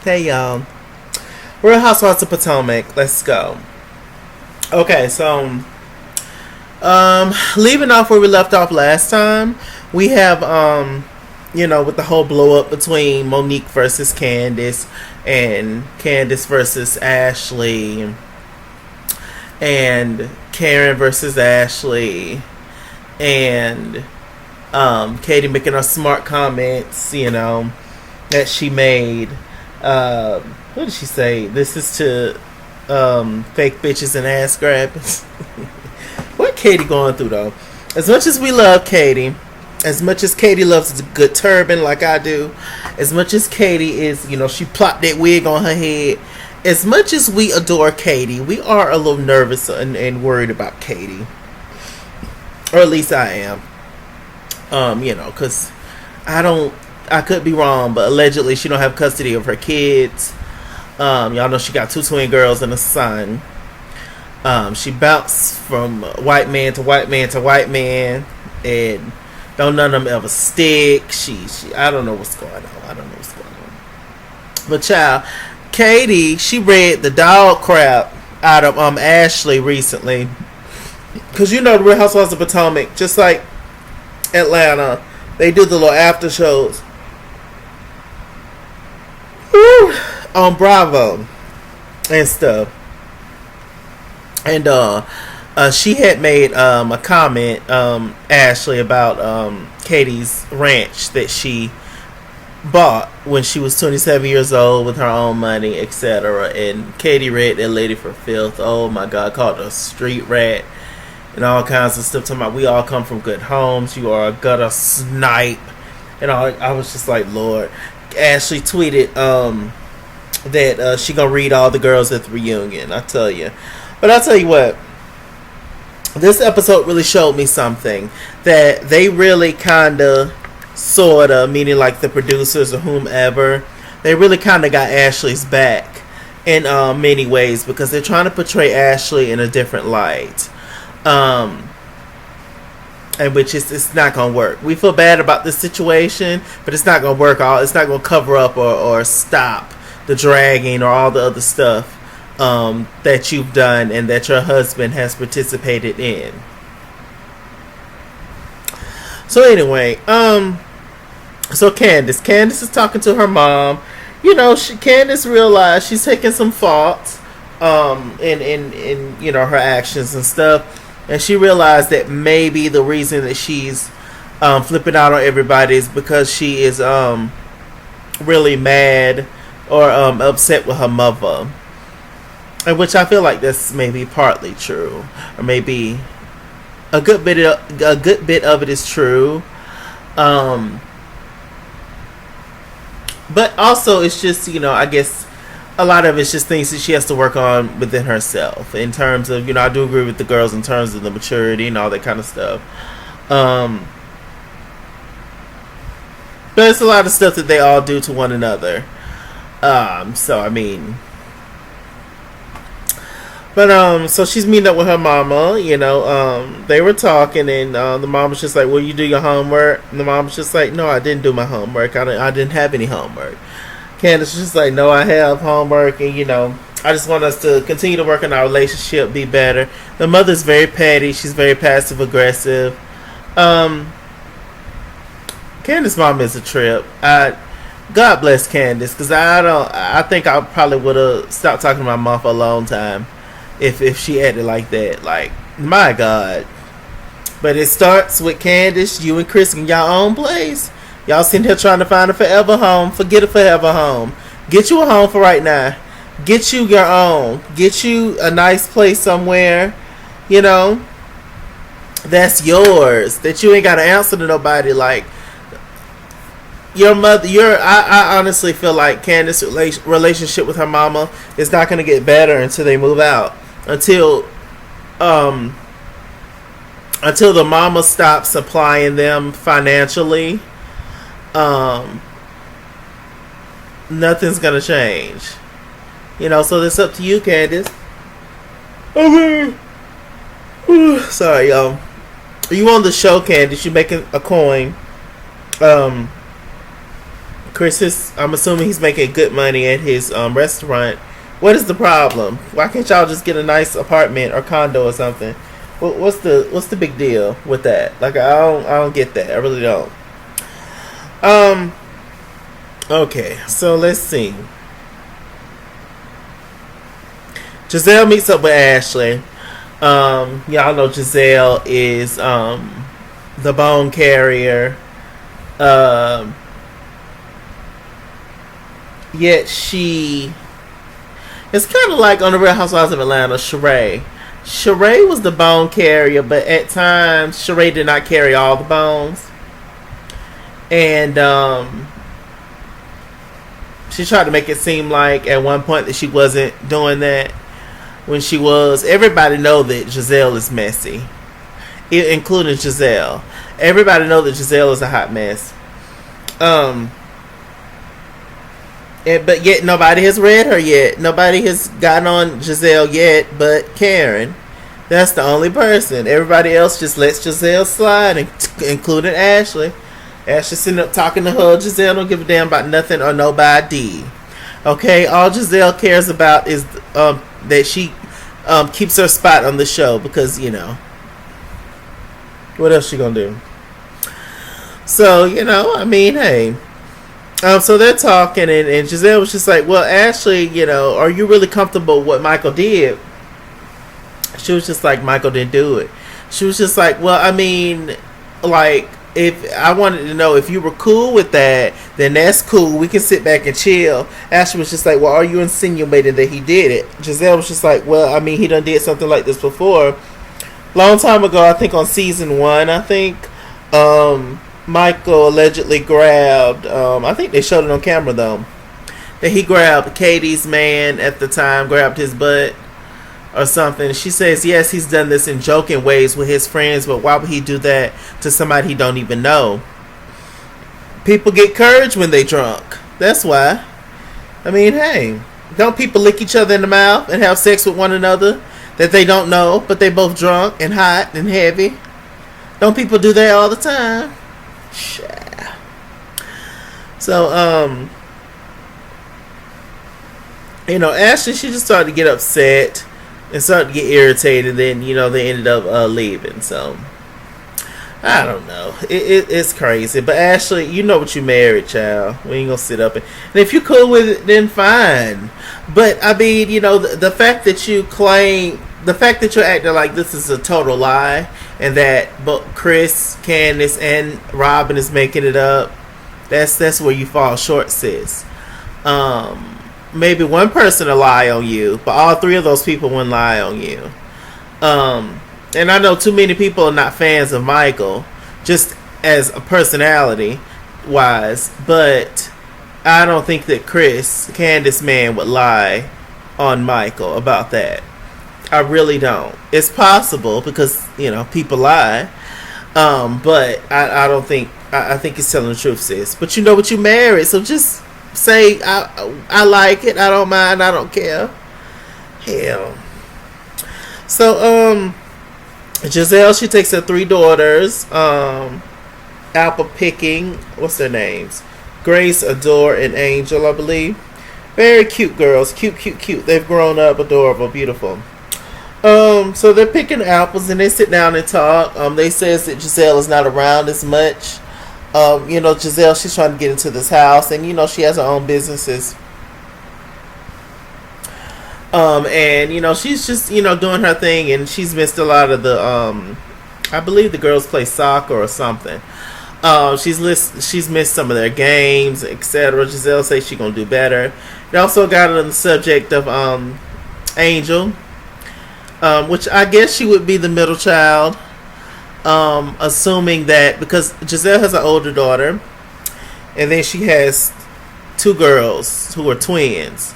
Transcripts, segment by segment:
Hey y'all. Real Housewives of Potomac. Let's go. Okay, so leaving off where we left off last time, we have with the whole blow up between Monique versus Candiace and Candiace versus Ashley and Karen versus Ashley and Katie making her smart comments, that she made. What did she say? This is to fake bitches and ass grabbers. What Katie going through though? As much as we love Katie, as much as Katie loves a good turban like I do, as much as Katie is, she plopped that wig on her head. As much as we adore Katie, we are a little nervous and worried about Katie, or at least I am. Because I could be wrong, but allegedly she don't have custody of her kids. Y'all know she got 2 twin girls and a son. She bounced from white man to white man to white man, and don't none of them ever stick. She I don't know what's going on. But child, Katie, she read the dog crap out of Ashley recently, because the Real Housewives of Potomac, just like Atlanta, they do the little after shows on Bravo and stuff. And she had made a comment, Ashley, about Katie's ranch that she bought when she was 27 years old with her own money, etc. And Katie read that lady for filth. Oh my God, called her a street rat and all kinds of stuff. Talking about we all come from good homes. You are a gutter snipe. And I was just like, Lord. Ashley tweeted that she gonna read all the girls at the reunion. I tell you. But I'll tell you what. This episode really showed me something. That they really kind of, sort of, meaning like the producers or whomever, they really kind of got Ashley's back in many ways, because they're trying to portray Ashley in a different light. And which is, it's not gonna work. We feel bad about this situation, but it's not gonna work. It's not gonna cover up or stop the dragging or all the other stuff that you've done and that your husband has participated in. So anyway, so Candiace is talking to her mom. Candiace realized she's taking some fault in her actions and stuff. And she realized that maybe the reason that she's flipping out on everybody is because she is really mad or upset with her mother. And which I feel like that's maybe partly true, or maybe a good bit of it is true. But also it's just, I guess a lot of it's just things that she has to work on within herself, in terms of, I do agree with the girls in terms of the maturity and all that kind of stuff. But it's a lot of stuff that they all do to one another. So she's meeting up with her mama, they were talking, and the mom was just like, well, you do your homework? And the mom was just like, no, I didn't do my homework. I didn't have any homework. Candiace was just like, no, I have homework, and I just want us to continue to work on our relationship, be better. The mother's very petty. She's very passive aggressive. Candiace's mom is a trip. God bless Candiace, because I think I probably would have stopped talking to my mom for a long time if she acted like that. Like, my God. But it starts with Candiace, you and Chris in your own place. Y'all sitting here trying to find a forever home. Forget a forever home. Get you a home for right now. Get you your own. Get you a nice place somewhere, that's yours. That you ain't got to answer to nobody. Like, your mother, I honestly feel like Candiace's relationship with her mama is not going to get better until they move out. Until the mama stops supplying them financially. Nothing's gonna change, so it's up to you, Candiace. Okay. Sorry, y'all. You on the show, Candiace? You making a coin. I'm assuming he's making good money at his restaurant. What is the problem? Why can't y'all just get a nice apartment or condo or something? What's the big deal with that? Like I don't get that. I really don't. Okay, so let's see. Gizelle meets up with Ashley. Y'all know Gizelle is the bone carrier. Yet she, it's kind of like on the Real Housewives of Atlanta, Sheree. Sheree was the bone carrier, but at times Sheree did not carry all the bones. And she tried to make it seem like at one point that she wasn't doing that when she was. Everybody know that Gizelle is messy, including Gizelle. Everybody know that Gizelle is a hot mess. But yet nobody has read her yet. Nobody has gotten on Gizelle yet but Karen. That's the only person. Everybody else just lets Gizelle slide, including Ashley. Ashley sitting up talking to her. Gizelle don't give a damn about nothing or nobody. Okay, all Gizelle cares about is that she keeps her spot on the show because, you know, what else she gonna do? So, you know, I mean, hey. So they're talking, and Gizelle was just like, well, Ashley, you know, are you really comfortable with what Michael did? She was just like, Michael didn't do it. She was just like, well, I mean, like, if I wanted to know if you were cool with that, then that's cool. We can sit back and chill. Ashley was just like, well, are you insinuating that he did it? Gizelle was just like, well, I mean, he done did something like this before. Long time ago, I think on season 1, I think, Michael allegedly grabbed, I think they showed it on camera though, that he grabbed Katie's man at the time, grabbed his butt or something. She says, yes, he's done this in joking ways with his friends, but why would he do that to somebody he don't even know? People get courage when they drunk. That's why. I mean, hey, don't people lick each other in the mouth and have sex with one another that they don't know, but they both drunk and hot and heavy? Don't people do that all the time? So, you know, Ashley, she just started to get upset and started to get irritated. And then, you know, they ended up leaving. So, I don't know. It's crazy. But Ashley, you know what you married, child. We ain't gonna sit up and if you're cool with it, then fine. But I mean, you know, the fact that you claim, the fact that you're acting like this is a total lie, and that both Chris, Candiace, and Robyn is making it up, that's where you fall short, sis. Maybe one person will lie on you, but all three of those people wouldn't lie on you. And I know too many people are not fans of Michael, just as a personality wise, but I don't think that Chris, Candiace man, would lie on Michael about that. I really don't. It's possible because, you know, people lie. But I don't think, I think he's telling the truth, sis. But you know what you married, so just say, I like it, I don't mind, I don't care. Hell. So, Gizelle, she takes her 3 daughters, apple picking, what's their names? Grace, Adore, and Angel, I believe. Very cute girls. Cute. They've grown up, adorable, beautiful. So they're picking apples and they sit down and talk. They says that Gizelle is not around as much. You know, Gizelle, she's trying to get into this house, and you know, she has her own businesses. And you know, she's just, you know, doing her thing, and she's missed a lot of the I believe the girls play soccer or something. She's missed some of their games, etc. Gizelle says she's gonna do better. They also got on the subject of Angel. Which I guess she would be the middle child, assuming that, because Gizelle has an older daughter, and then she has 2 girls who are twins,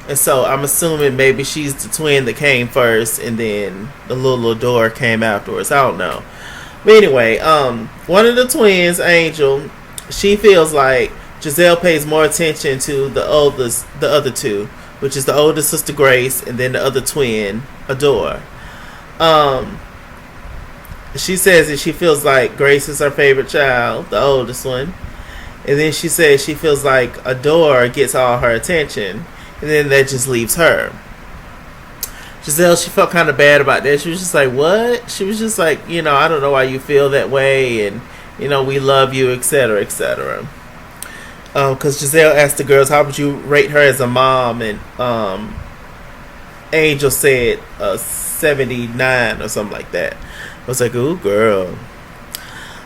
and so I'm assuming maybe she's the twin that came first, and then the little Adore came afterwards. I don't know, but anyway, one of the twins, Angel, she feels like Gizelle pays more attention to the other 2. Which is the older sister Grace, and then the other twin, Adore. She says that she feels like Grace is her favorite child, the oldest one, And then she says she feels like Adore gets all her attention, and then that just leaves her. Gizelle, she felt kind of bad about that. She was just like, what? She was just like, I don't know why you feel that way, and, we love you, etc., etc. Because Gizelle asked the girls, how would you rate her as a mom? And Angel said 79 or something like that. I was like, ooh, girl.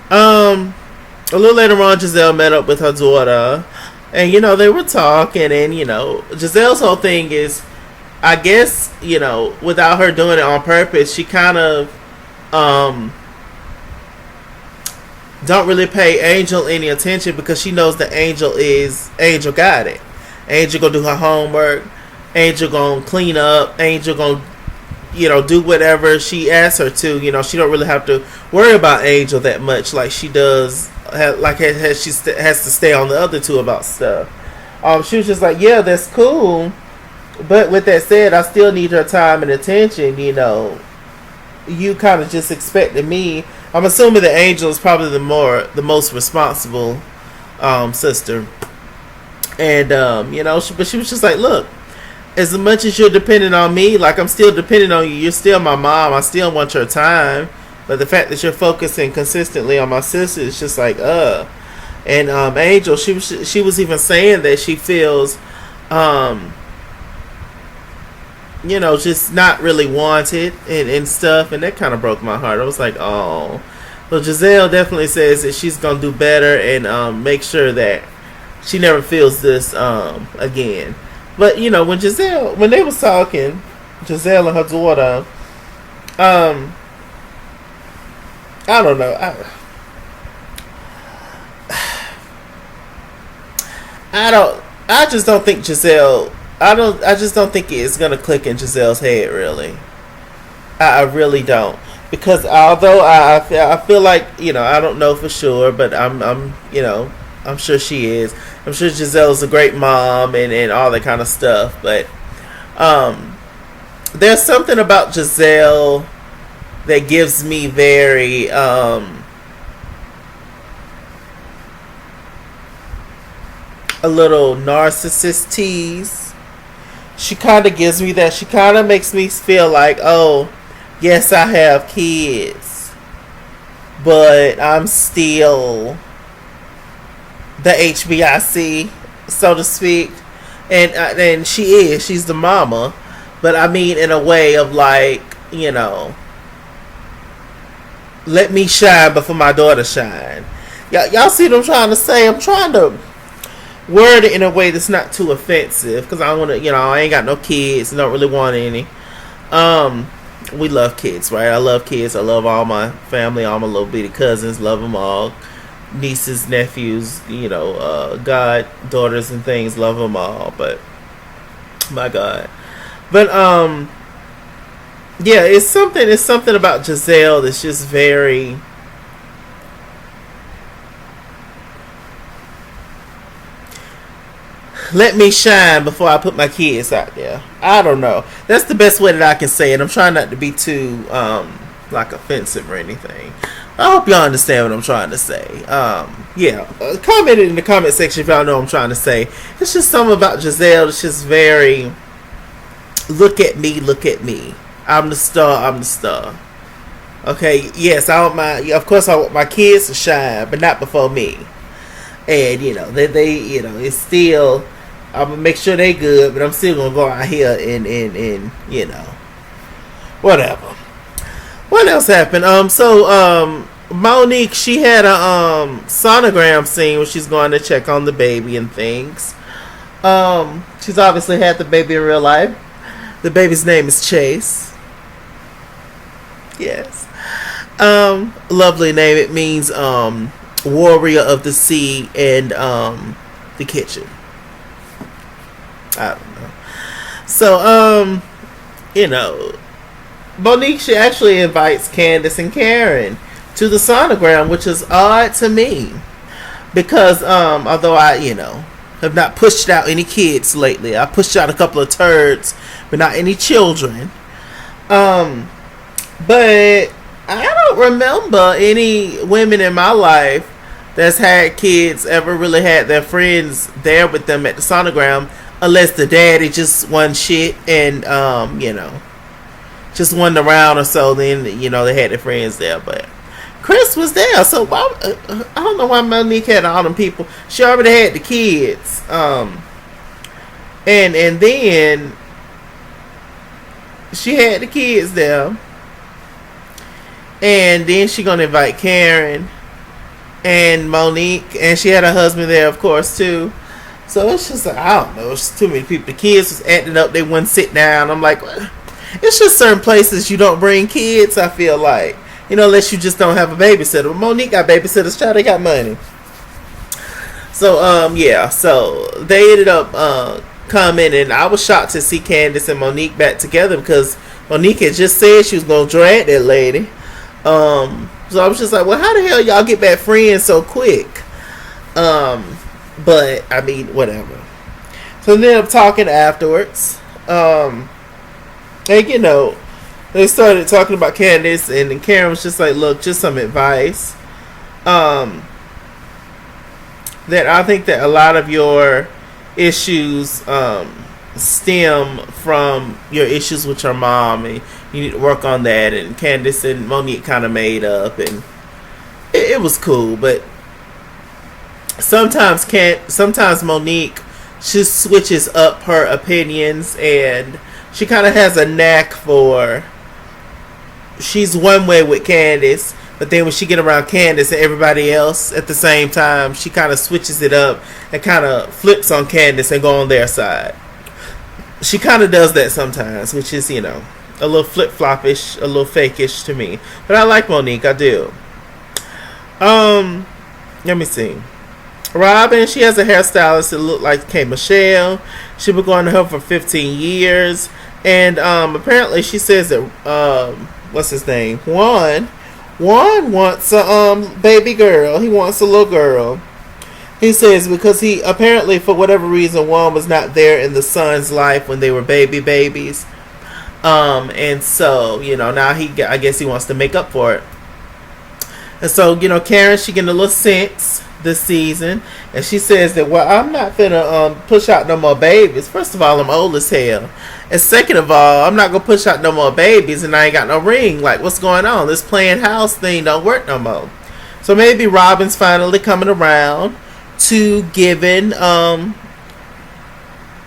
A little later on, Gizelle met up with her daughter, and they were talking, and Giselle's whole thing is, I guess, without her doing it on purpose, she kind of don't really pay Angel any attention, because she knows that Angel got it. Angel gonna do her homework, Angel gonna clean up, Angel gonna do whatever she asks her to. She don't really have to worry about Angel that much like she does, like she has to stay on the other two about stuff. She was just like, yeah, that's cool, but with that said, I still need her time and attention. You kind of just expected me. I'm assuming that Angel is probably the most responsible sister, and but she was just like, look, as much as you're dependent on me, like I'm still dependent on you. You're still my mom. I still want your time, but the fact that you're focusing consistently on my sister is just like, And Angel, she was even saying that she feels, just not really wanted and stuff, and that kind of broke my heart. I was like, oh. Well, Gizelle definitely says that she's gonna do better and make sure that she never feels this again. But when they was talking, Gizelle and her daughter, I don't know. I just don't think Gizelle. I just don't think it's gonna click in Giselle's head. Really, I really don't. Because although I feel like I don't know for sure, but I'm sure she is. I'm sure Giselle's a great mom and all that kind of stuff. But there's something about Gizelle that gives me very a little narcissist tease. She kind of gives me that. She kind of makes me feel like, oh, yes, I have kids, but I'm still the HBIC, so to speak. And she's the mama, but I mean in a way of like, let me shine before my daughter shine. Y'all see what I'm trying to say? I'm trying to word it in a way that's not too offensive, because I want to, I ain't got no kids, don't really want any. We love kids, right? I love kids. I love all my family, all my little bitty cousins, love them all. Nieces, nephews, goddaughters and things, love them all. But my God, but yeah, it's something about Gizelle that's just very. Let me shine before I put my kids out there. I don't know. That's the best way that I can say it. I'm trying not to be too like offensive or anything. I hope y'all understand what I'm trying to say. Comment it in the comment section if y'all know what I'm trying to say. It's just something about Gizelle that's just very, look at me, I'm the star. Okay, yes, of course I want my kids to shine, but not before me. And they it's still, I'm gonna make sure they good, but I'm still gonna go out here and whatever. What else happened? Monique, she had a sonogram scene where she's going to check on the baby and things. She's obviously had the baby in real life. The baby's name is Chase. Yes. Lovely name. It means warrior of the sea and the kitchen. I don't know. So Monique, she actually invites Candiace and Karen to the sonogram, which is odd to me, because although I have not pushed out any kids lately, I pushed out a couple of turds, but not any children. But I don't remember any women in my life that's had kids ever really had their friends there with them at the sonogram, unless the daddy just won shit and just wasn't around or so. Then they had their friends there, but Chris was there. So why, I don't know why Monique had all them people. She already had the kids, and then she had the kids there, and then she gonna invite Karen and Monique, and she had her husband there, of course, too. So it's just like, I don't know, it's too many people. The kids was acting up, they wouldn't sit down. I'm like, it's just certain places you don't bring kids, I feel like. Unless you just don't have a babysitter. But Monique got babysitters, child, they got money. So, yeah, so they ended up coming, and I was shocked to see Candiace and Monique back together, because Monique had just said she was going to drag that lady. So I was just like, well, how the hell y'all get back friends so quick? But, I mean, whatever. So they ended up talking afterwards. And, they started talking about Candiace, and then Karen was just like, look, just some advice. That I think that a lot of your issues stem from your issues with your mom, and you need to work on that. And Candiace and Monique kind of made up, and it was cool. But sometimes Monique, she switches up her opinions, and she kind of has a knack for, she's one way with Candiace, but then when she get around Candiace and everybody else at the same time, she kind of switches it up and kind of flips on Candiace and go on their side. She kind of does that sometimes, which is, a little flip-flop-ish, a little fake-ish to me. But I like Monique, I do. Let me see. Robyn, she has a hairstylist that looked like K. Michelle. She been going to her for 15 years. And apparently she says that, what's his name? Juan wants a baby girl. He wants a little girl. He says because he, apparently for whatever reason, Juan was not there in the son's life when they were babies. And so, now I guess he wants to make up for it. And so, Karen, she getting a little sense this season, and she says that, well, I'm not finna push out no more babies. First of all, I'm old as hell, and second of all, I'm not gonna push out no more babies, and I ain't got no ring. Like, what's going on? This playing house thing don't work no more. So maybe Robyn's finally coming around to giving,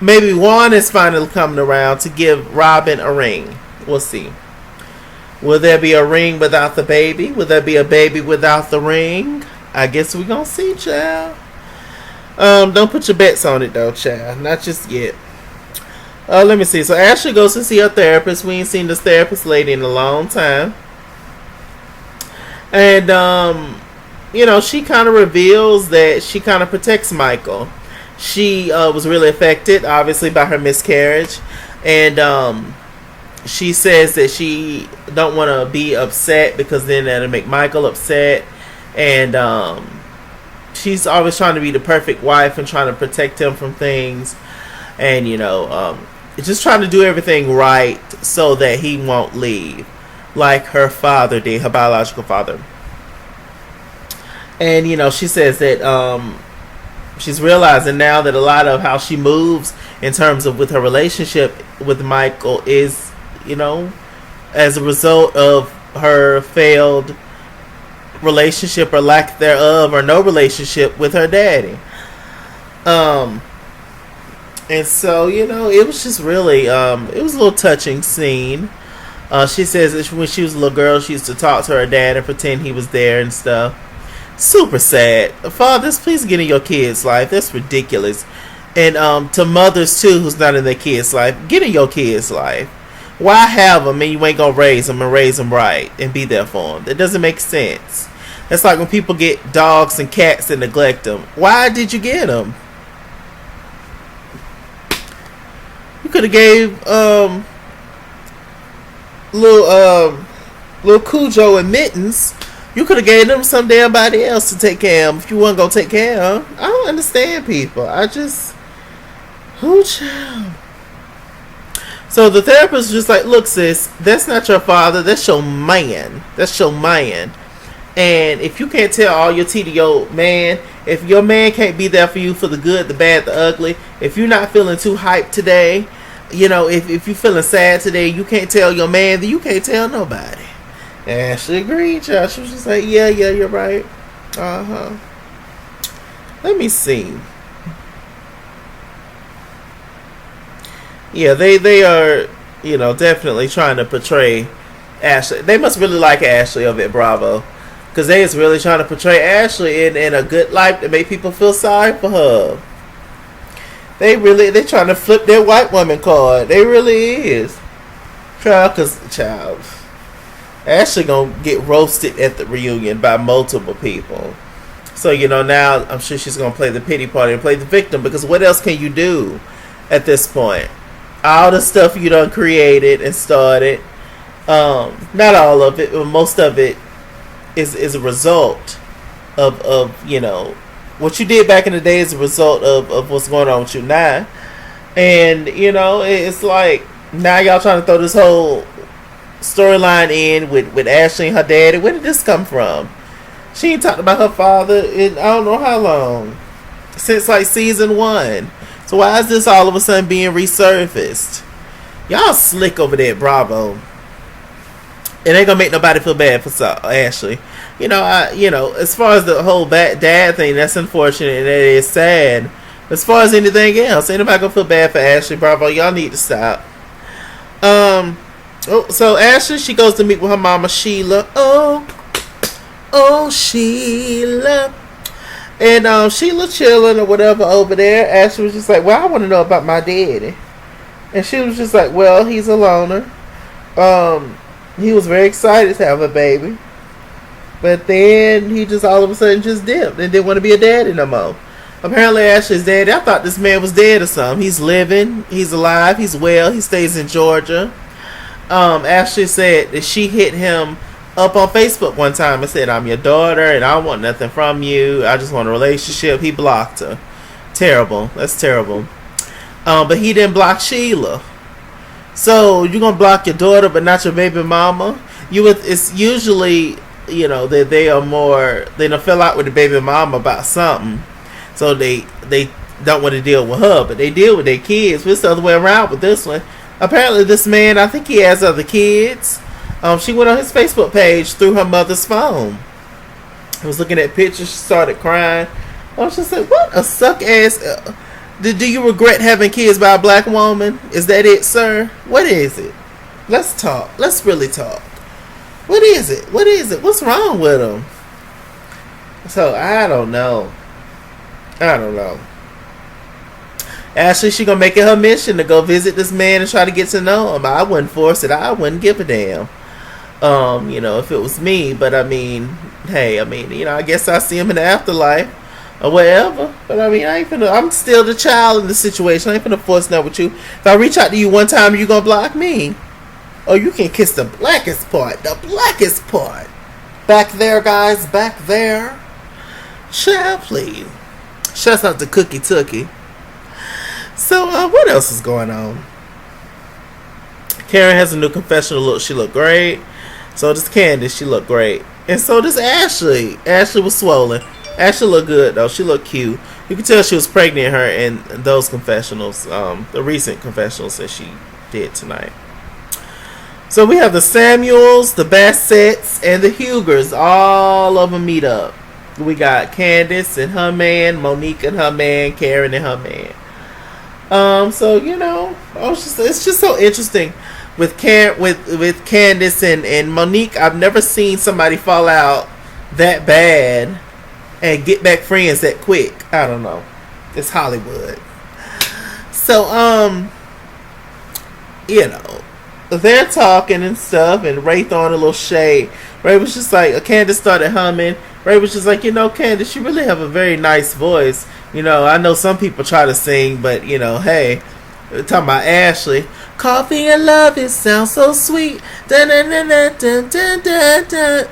maybe Juan is finally coming around to give Robyn a ring. We'll see. Will there be a ring without the baby? Will there be a baby without the ring? I guess we're gonna see, child. Don't put your bets on it, though, child. Not just yet. Let me see. So Ashley goes to see her therapist. We ain't seen this therapist lady in a long time. And, she kind of reveals that she kind of protects Michael. She was really affected, obviously, by her miscarriage. And she says that she don't want to be upset because then that'll make Michael upset. And she's always trying to be the perfect wife and trying to protect him from things. And, just trying to do everything right so that he won't leave. Like her father did, her biological father. And, she says that she's realizing now that a lot of how she moves in terms of with her relationship with Michael is, as a result of her failed relationship or lack thereof, or no relationship with her daddy. And so, it was just really, it was a little touching scene. She says that when she was a little girl, she used to talk to her dad and pretend he was there and stuff. Super sad. Fathers, please get in your kids' life. That's ridiculous. And to mothers, too, who's not in their kids' life, get in your kids' life. Why have them and you ain't gonna raise them and raise them right and be there for them? That doesn't make sense. That's like when people get dogs and cats and neglect them. Why did you get them? You could have gave little Cujo and Mittens. You could have gave them some damn body else to take care of them if you weren't gonna take care of them. I don't understand people. Who child? So the therapist was just like, look, sis, that's not your father. That's your man. That's your man. And if you can't tell all your tea to your man, if your man can't be there for you for the good, the bad, the ugly, if you're not feeling too hyped today, you know, if you're feeling sad today, you can't tell your man, then you can't tell nobody. And she agreed, y'all. She was just like, yeah, you're right. Let me see. Yeah, they are, you know, definitely trying to portray Ashley. They must really like Ashley over at Bravo. Because they is really trying to portray Ashley in a good light to make people feel sorry for her. They trying to flip their white woman card. They really is. Child. Ashley gonna get roasted at the reunion by multiple people. So, you know, now I'm sure she's gonna play the pity party and play the victim, because what else can you do at this point? All the stuff you done created and started, not all of it, but most of it is a result of you know, what you did back in the day is a result of what's going on with you now. And, you know, it's like now y'all trying to throw this whole storyline in with Ashley and her daddy. Where did this come from? She ain't talked about her father in I don't know how long, since like season 1. So why is this all of a sudden being resurfaced? Y'all slick over there at Bravo. It ain't gonna make nobody feel bad for Ashley. You know, as far as the whole dad thing, that's unfortunate and it is sad. As far as anything else, ain't nobody gonna feel bad for Ashley. Bravo, y'all need to stop. So Ashley, she goes to meet with her mama Sheila. Oh Sheila. And Sheila chilling or whatever over there. Ashley was just like, well, I want to know about my daddy. And she was just like, well, he's a loner. He was very excited to have a baby. But then he just all of a sudden just dipped and didn't want to be a daddy no more. Apparently Ashley's daddy, I thought this man was dead or something. He's living, he's alive, he's well, he stays in Georgia. Ashley said that she hit him up on Facebook one time and said, I'm your daughter and I don't want nothing from you. I just want a relationship. He blocked her. Terrible. That's terrible. But he didn't block Sheila. So you're gonna block your daughter but not your baby mama? It's usually, you know, that they don't fell out with the baby mama about something. So they don't want to deal with her, but they deal with their kids. But it's the other way around with this one. Apparently this man, I think he has other kids. She went on his Facebook page through her mother's phone. I was looking at pictures. She started crying. I was just like, what a suck ass. Do you regret having kids by a black woman? Is that it, sir? What is it? Let's talk. Let's really talk. What is it? What is it? What's wrong with him? So, I don't know. Ashley, she gonna make it her mission to go visit this man and try to get to know him. I wouldn't force it. I wouldn't give a damn. You know, if it was me. But I mean, hey, you know, I guess I'll see him in the afterlife or whatever. But I mean, I'm still the child in the situation. I ain't finna force nothing with you. If I reach out to you one time, you gonna block me. Oh, you can kiss the blackest part. The blackest part. Back there, guys. Back there. Child, please. Shouts out to Tookie. So, what else is going on? Karen has a new confessional look. She looked great. So does Candiace. She looked great. And so does Ashley. Ashley was swollen. Ashley looked good, though. She looked cute. You can tell she was pregnant, her, in those confessionals. The recent confessionals that she did tonight. So we have the Samuels, the Bassett's, and the Hugers. All of them meet up. We got Candiace and her man, Monique and her man, Karen and her man. So, you know, it's just so interesting with Candiace and Monique. I've never seen somebody fall out that bad and get back friends that quick. I don't know. It's Hollywood. So, you know, they're talking and stuff, and Ray throwing a little shade. Ray was just like, Candiace started humming. Ray was just like, you know, Candiace, you really have a very nice voice. You know, I know some people try to sing, but, you know, hey, we're talking about Ashley. Coffee and love, it sounds so sweet. Dun, dun, dun, dun, dun, dun, dun, dun.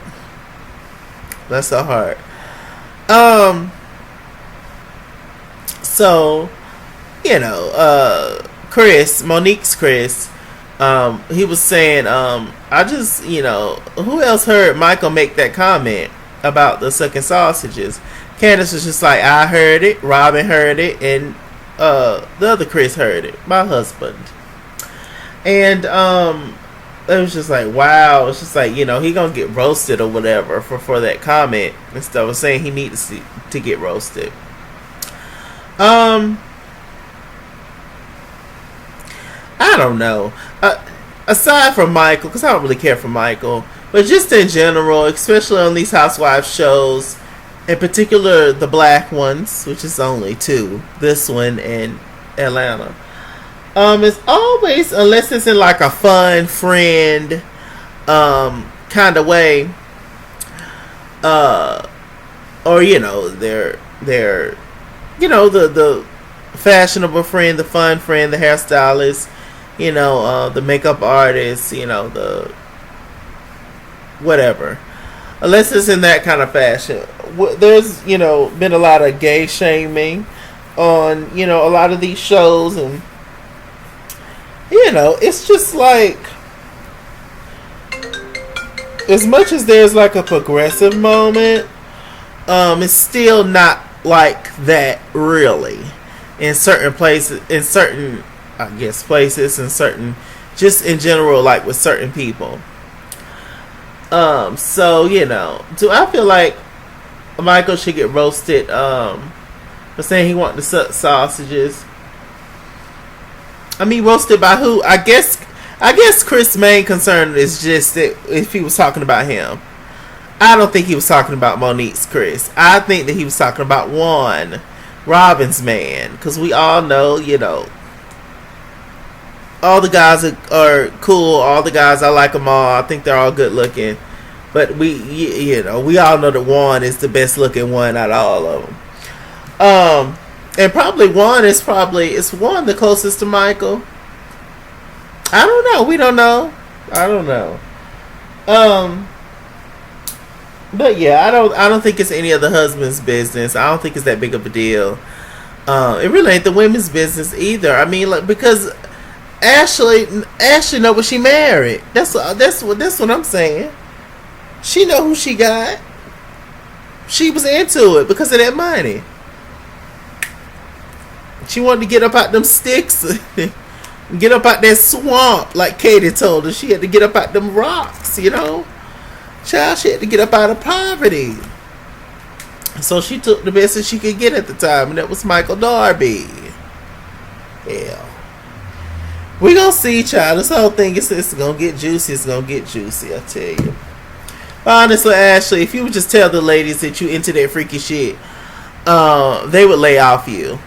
Bless her heart. So, you know, Monique's Chris, he was saying, I just, you know, who else heard Michael make that comment? about the sucking sausages. Candiace was just like, I heard it, Robyn heard it, and the other Chris heard it, my husband. And it was just like, wow. It's just like, he gonna get roasted or whatever for that comment and stuff. I was saying he needs to get roasted. I don't know. Aside from Michael, because I don't really care for Michael, but just in general, especially on these housewives shows, in particular the black ones, which is only 2, this one and Atlanta. It's always, unless it's in like a fun friend kind of way, or they're the fashionable friend, the fun friend, the hairstylist, the makeup artist, the whatever. Unless it's in that kind of fashion. There's, been a lot of gay shaming on, a lot of these shows, and it's just like, as much as there's like a progressive moment, it's still not like that really in certain places, in certain, I guess, places, and certain, just in general, like with certain people. So, do I feel like Michael should get roasted for saying he wanted to suck sausages? I mean, roasted by who? I guess Chris' main concern is just that if he was talking about him. I don't think he was talking about Monique's Chris. I think that he was talking about Juan, Robyn's man. Because we all know, all the guys are cool. All the guys, I like them all. I think they're all good looking. But we all know that Juan is the best looking one out of all of them. And probably Juan is Juan the closest to Michael? I don't know. We don't know. I don't know. But yeah, I don't think it's any of the husband's business. I don't think it's that big of a deal. It really ain't the women's business either. I mean, like, because Ashley know what she married. That's what I'm saying. She know who she got. She was into it because of that money. She wanted to get up out them sticks, get up out that swamp, like Katie told her. She had to get up out them rocks, Child, she had to get up out of poverty. So she took the best that she could get at the time, and that was Michael Darby. Yeah. We gonna see, child. This whole thing is gonna get juicy. It's gonna get juicy, I tell you. Honestly, Ashley, if you would just tell the ladies that you into that freaky shit, they would lay off you.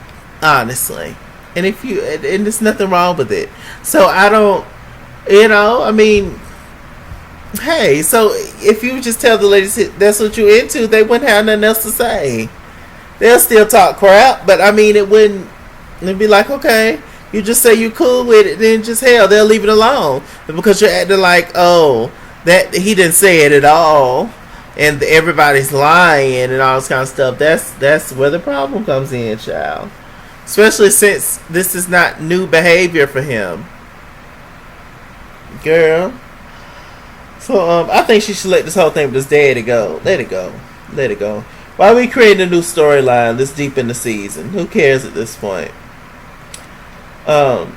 Honestly. And there's nothing wrong with it. So I don't, I mean, hey, so if you would just tell the ladies that's what you're into, they wouldn't have nothing else to say. They'll still talk crap, but I mean, it'd be like, okay, you just say you're cool with it, then just hell, they'll leave it alone. But because you're acting like, oh, that he didn't say it at all, and everybody's lying and all this kind of stuff, that's where the problem comes in, child. Especially since this is not new behavior for him. Girl. So, I think she should let this whole thing with his daddy go. Let it go. Let it go. Why are we creating a new storyline this deep in the season? Who cares at this point?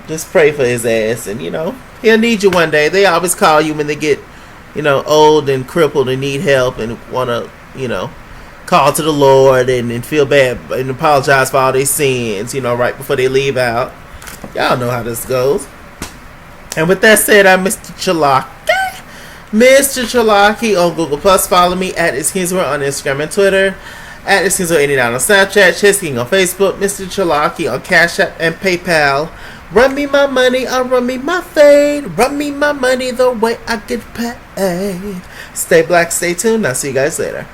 Just pray for his ass, and, he'll need you one day. They always call you when they get, old and crippled and need help and want to, call to the Lord and feel bad and apologize for all their sins, right before they leave out. Y'all know how this goes. And with that said, I'm Mr. Chalaki. Mr. Chalaki on Google Plus. Follow me at @ItsKingsWorld on Instagram and Twitter. At @ItsKingsWorld89 on Snapchat. Chess King on Facebook. Mr. Chalaki on Cash App and PayPal. Run me my money, I'll run me my fade. Run me my money the way I get paid. Stay black, stay tuned. I'll see you guys later.